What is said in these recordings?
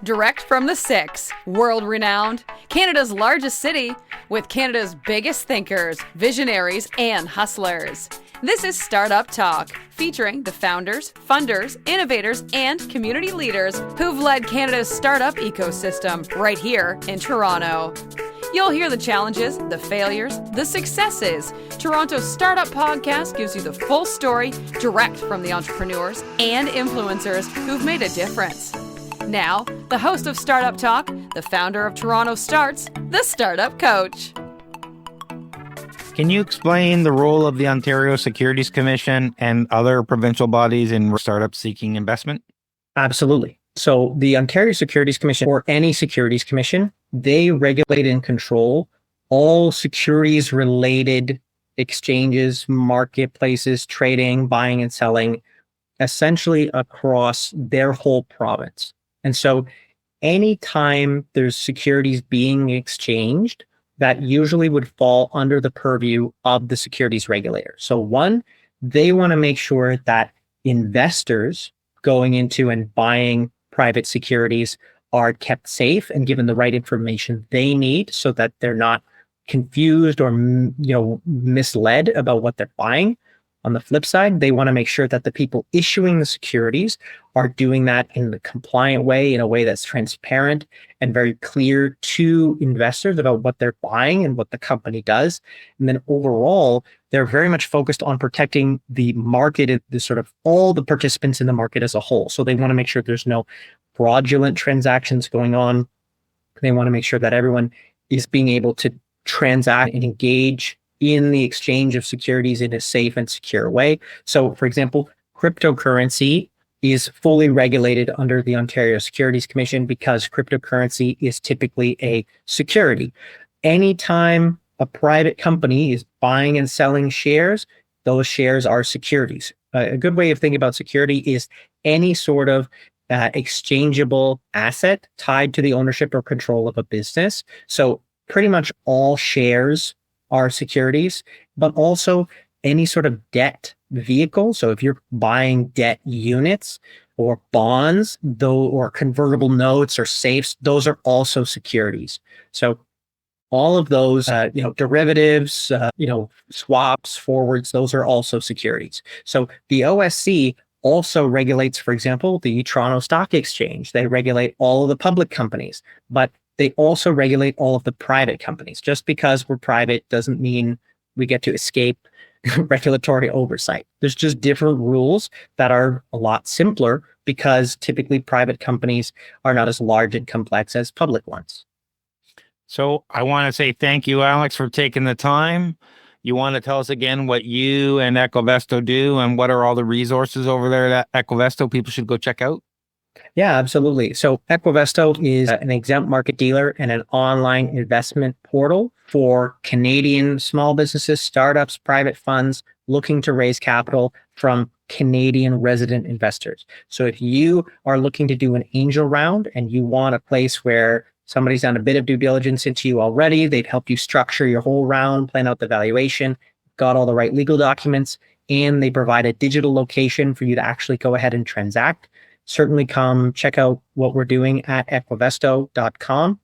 Direct from the Six, world-renowned, Canada's largest city, with Canada's biggest thinkers, visionaries, and hustlers. This is Startup Talk, featuring the founders, funders, innovators, and community leaders who've led Canada's startup ecosystem right here in Toronto. You'll hear the challenges, the failures, the successes. Toronto's Startup Podcast gives you the full story direct from the entrepreneurs and influencers who've made a difference. Now, the host of Startup Talk, the founder of TorontoStarts, the Startup Coach. Can you explain the role of the Ontario Securities Commission and other provincial bodies in startups seeking investment? Absolutely. So the Ontario Securities Commission, or any securities commission, they regulate and control all securities-related exchanges, marketplaces, trading, buying and selling, essentially across their whole province. And so anytime there's securities being exchanged, that usually would fall under the purview of the securities regulator. So one, they want to make sure that investors going into and buying private securities are kept safe and given the right information they need so that they're not confused or misled about what they're buying. On the flip side, they want to make sure that the people issuing the securities are doing that in the compliant way, in a way that's transparent and very clear to investors about what they're buying and what the company does. And then overall, they're very much focused on protecting the market, the sort of all the participants in the market as a whole. So they want to make sure there's no fraudulent transactions going on. They want to make sure that everyone is being able to transact and engage in the exchange of securities in a safe and secure way. So, for example, cryptocurrency is fully regulated under the Ontario Securities Commission because cryptocurrency is typically a security. Anytime a private company is buying and selling shares, those shares are securities. A good way of thinking about security is any sort of exchangeable asset tied to the ownership or control of a business. So pretty much all shares are securities, but also any sort of debt vehicle. So if you're buying debt units or bonds, or convertible notes or safes, those are also securities. So all of those, derivatives, swaps, forwards, those are also securities. So the OSC also regulates, for example, the Toronto Stock Exchange. They regulate all of the public companies, but they also regulate all of the private companies. Just because we're private doesn't mean we get to escape regulatory oversight. There's just different rules that are a lot simpler because typically private companies are not as large and complex as public ones. So I want to say thank you, Alex, for taking the time. You want to tell us again what you and Equivesto do and what are all the resources over there that Equivesto people should go check out? Yeah, absolutely. So Equivesto is an exempt market dealer and an online investment portal for Canadian small businesses, startups, private funds looking to raise capital from Canadian resident investors. So if you are looking to do an angel round and you want a place where somebody's done a bit of due diligence into you already, they've helped you structure your whole round, plan out the valuation, got all the right legal documents, and they provide a digital location for you to actually go ahead and transact, certainly come check out what we're doing at equivesto.com.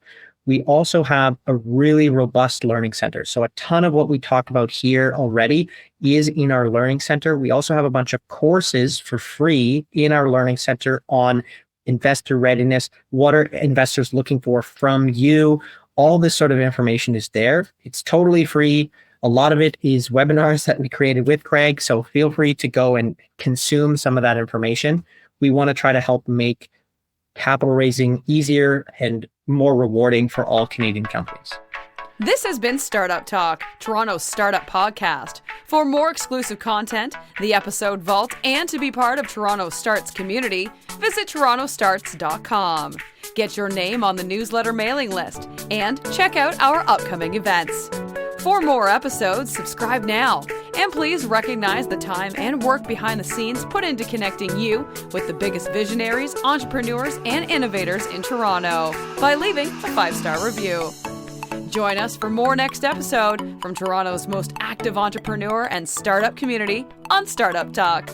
We also have a really robust learning center. So a ton of what we talked about here already is in our learning center. We also have a bunch of courses for free in our learning center on investor readiness. What are investors looking for from you? All this sort of information is there. It's totally free. A lot of it is webinars that we created with Craig. So feel free to go and consume some of that information. We want to try to help make capital raising easier and more rewarding for all Canadian companies. This has been Startup Talk, Toronto's startup podcast. For more exclusive content, the episode vault, and to be part of Toronto Starts community, visit TorontoStarts.com. Get your name on the newsletter mailing list and check out our upcoming events. For more episodes, subscribe now. And please recognize the time and work behind the scenes put into connecting you with the biggest visionaries, entrepreneurs, and innovators in Toronto by leaving a 5-star review. Join us for more next episode from Toronto's most active entrepreneur and startup community on Startup Talk.